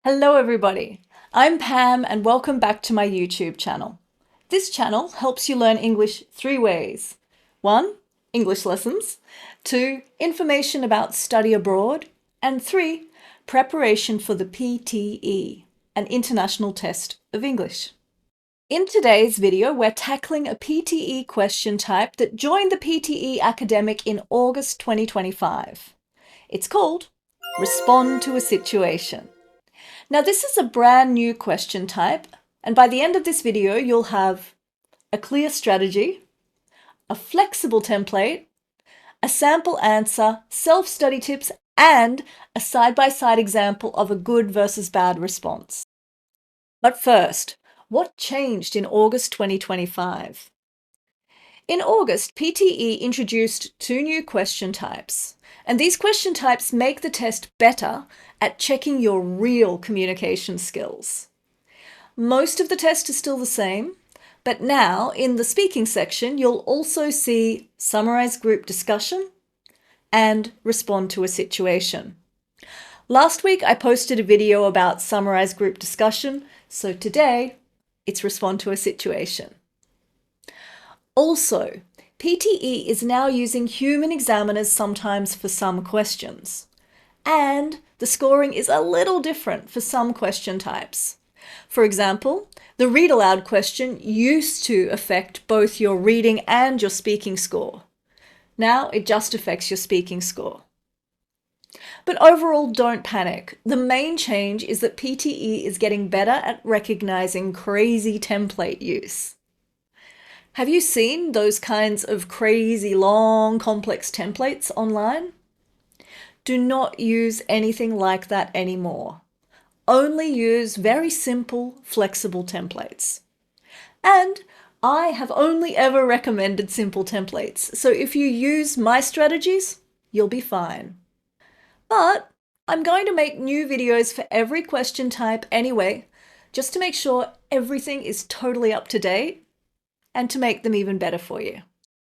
Hello everybody, I'm Pam and welcome back to my YouTube channel. This channel helps you learn English 3 ways. 1. English lessons. 2. Information about study abroad. And 3. Preparation for the PTE, an international test of English. In today's video, we're tackling a PTE question type that joined the PTE academic in August 2025. It's called Respond to a Situation. Now, this is a brand new question type, and by the end of this video, you'll have a clear strategy, a flexible template, a sample answer, self-study tips, and a side-by-side example of a good versus bad response. But first, what changed in August 2025? In August, PTE introduced 2 new question types, and these question types make the test better at checking your real communication skills. Most of the test is still the same, but now in the speaking section, you'll also see summarize group discussion and respond to a situation. Last week, I posted a video about summarize group discussion, so today it's respond to a situation. Also, PTE is now using human examiners sometimes for some questions. And the scoring is a little different for some question types. For example, the read aloud question used to affect both your reading and your speaking score. Now it just affects your speaking score. But overall, don't panic. The main change is that PTE is getting better at recognizing crazy template use. Have you seen those kinds of crazy, long, complex templates online? Do not use anything like that anymore. Only use very simple, flexible templates. And I have only ever recommended simple templates, so if you use my strategies, you'll be fine. But I'm going to make new videos for every question type anyway, just to make sure everything is totally up to date and to make them even better for you.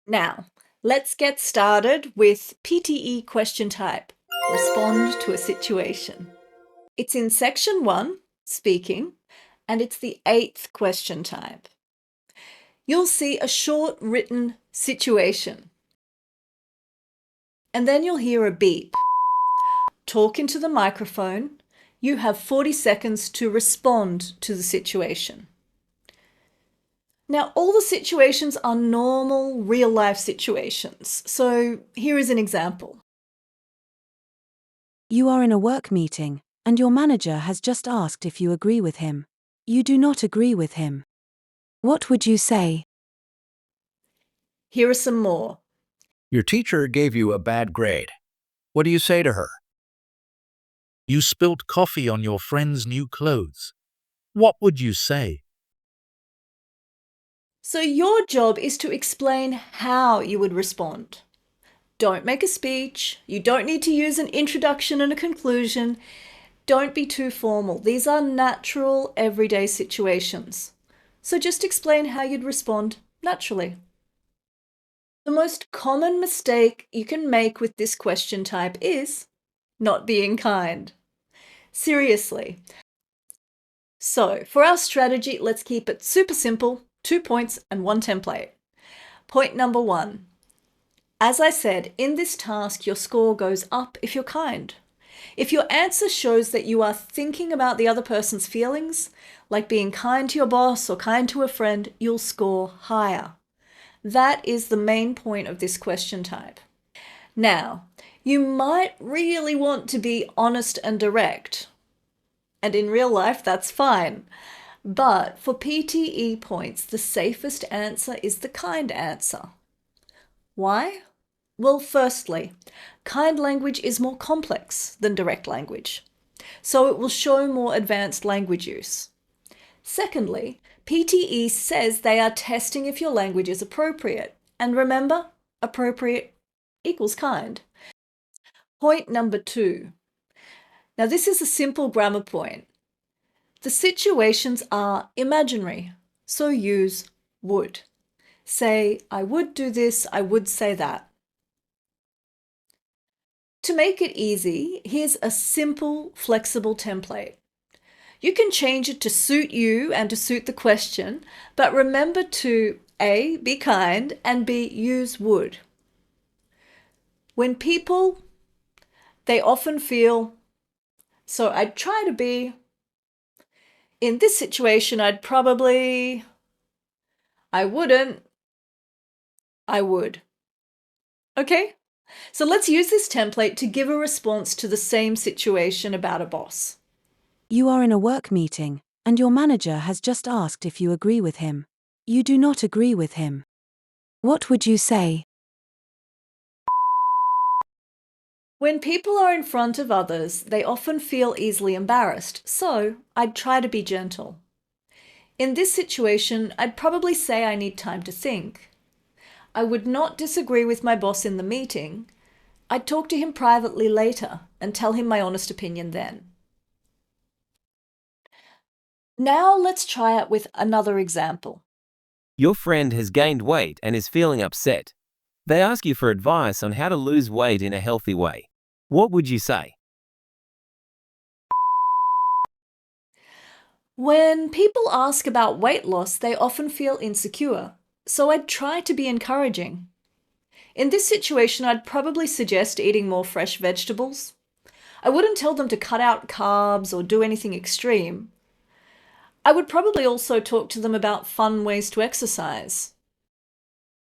Now, let's get started with PTE question type, respond to a situation. It's in section 1, speaking, and it's the 8th question type. You'll see a short written situation, and then you'll hear a beep. Talk into the microphone. You have 40 seconds to respond to the situation. Now, all the situations are normal, real-life situations. So here is an example. You are in a work meeting, and your manager has just asked if you agree with him. You do not agree with him. What would you say? Here are some more. Your teacher gave you a bad grade. What do you say to her? You spilt coffee on your friend's new clothes. What would you say? So your job is to explain how you would respond. Don't make a speech. You don't need to use an introduction and a conclusion. Don't be too formal. These are natural, everyday situations. So just explain how you'd respond naturally. The most common mistake you can make with this question type is not being kind. Seriously. So for our strategy, let's keep it super simple, 2 points and 1 template. Point number 1. As I said, in this task, your score goes up if you're kind. If your answer shows that you are thinking about the other person's feelings, like being kind to your boss or kind to a friend, you'll score higher. That is the main point of this question type. Now, you might really want to be honest and direct, and in real life, that's fine. But for PTE points, the safest answer is the kind answer. Why? Well, firstly, kind language is more complex than direct language, so it will show more advanced language use. Secondly, PTE says they are testing if your language is appropriate. And remember, appropriate equals kind. Point number 2. Now, this is a simple grammar point. The situations are imaginary, so use would. Say, I would do this, I would say that. To make it easy, here's a simple, flexible template. You can change it to suit you and to suit the question, but remember to A, be kind, and B, use would. When people, they often feel, so I'd try to be, in this situation, I wouldn't, I would. Okay? So let's use this template to give a response to the same situation about a boss. You are in a work meeting, and your manager has just asked if you agree with him. You do not agree with him. What would you say? When people are in front of others, they often feel easily embarrassed, so I'd try to be gentle. In this situation, I'd probably say I need time to think. I would not disagree with my boss in the meeting. I'd talk to him privately later and tell him my honest opinion then. Now let's try it with another example. Your friend has gained weight and is feeling upset. They ask you for advice on how to lose weight in a healthy way. What would you say? When people ask about weight loss, they often feel insecure, so I'd try to be encouraging. In this situation, I'd probably suggest eating more fresh vegetables. I wouldn't tell them to cut out carbs or do anything extreme. I would probably also talk to them about fun ways to exercise.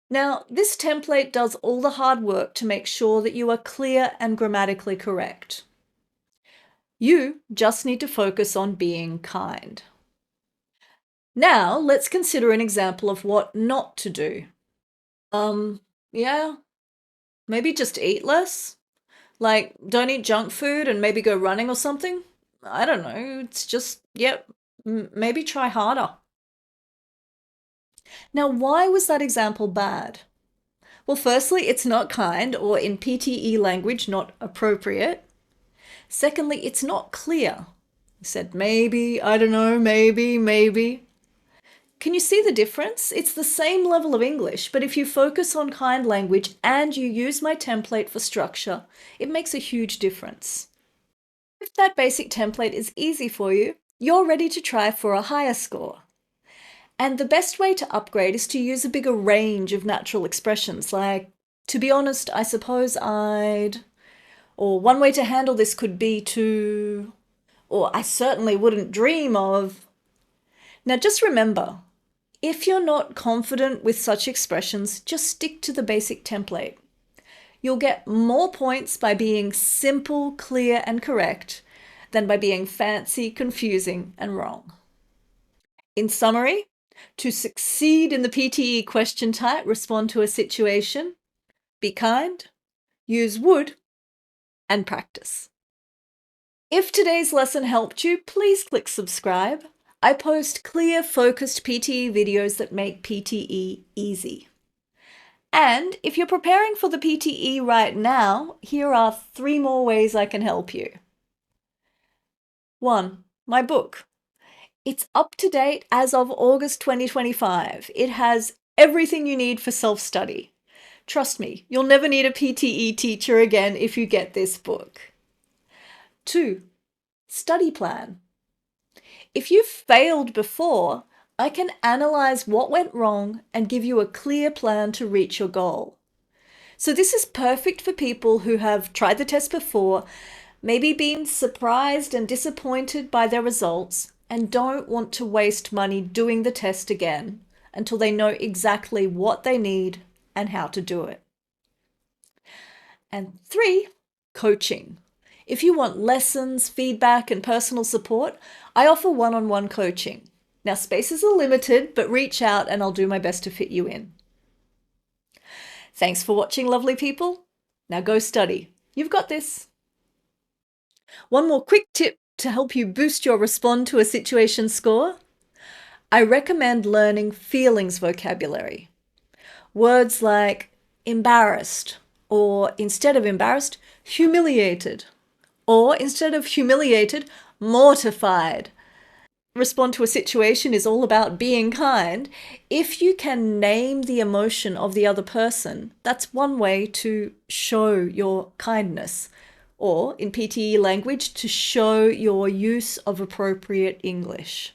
Now, this template does all the hard work to make sure that you are clear and grammatically correct. You just need to focus on being kind. Now, let's consider an example of what not to do. Yeah, maybe just eat less? Like, don't eat junk food and maybe go running or something? I don't know, it's just, maybe try harder. Now, why was that example bad? Well, firstly, it's not kind, or in PTE language, not appropriate. Secondly, it's not clear. You said maybe, I don't know, maybe. Can you see the difference? It's the same level of English, but if you focus on kind language and you use my template for structure, it makes a huge difference. If that basic template is easy for you, you're ready to try for a higher score. And the best way to upgrade is to use a bigger range of natural expressions, like, to be honest, I suppose I'd, or one way to handle this could be to, or I certainly wouldn't dream of. Now just remember, if you're not confident with such expressions, just stick to the basic template. You'll get more points by being simple, clear, and correct than by being fancy, confusing, and wrong. In summary, to succeed in the PTE question type, respond to a situation, be kind, use would, and practice. If today's lesson helped you, please click subscribe. I post clear, focused PTE videos that make PTE easy. And if you're preparing for the PTE right now, here are 3 more ways I can help you. 1. My book. It's up to date as of August 2025. It has everything you need for self-study. Trust me, you'll never need a PTE teacher again if you get this book. 2. Study plan. If you've failed before, I can analyze what went wrong and give you a clear plan to reach your goal. So this is perfect for people who have tried the test before, maybe been surprised and disappointed by their results, and don't want to waste money doing the test again until they know exactly what they need and how to do it. And 3, coaching. If you want lessons, feedback, and personal support, I offer one-on-one coaching. Now, spaces are limited, but reach out and I'll do my best to fit you in. Thanks for watching, lovely people. Now go study. You've got this. One more quick tip to help you boost your respond to a situation score. I recommend learning feelings vocabulary. Words like embarrassed, or instead of embarrassed, humiliated, or instead of humiliated, mortified. Respond to a situation is all about being kind. If you can name the emotion of the other person, that's one way to show your kindness. or in PTE language, to show your use of appropriate English.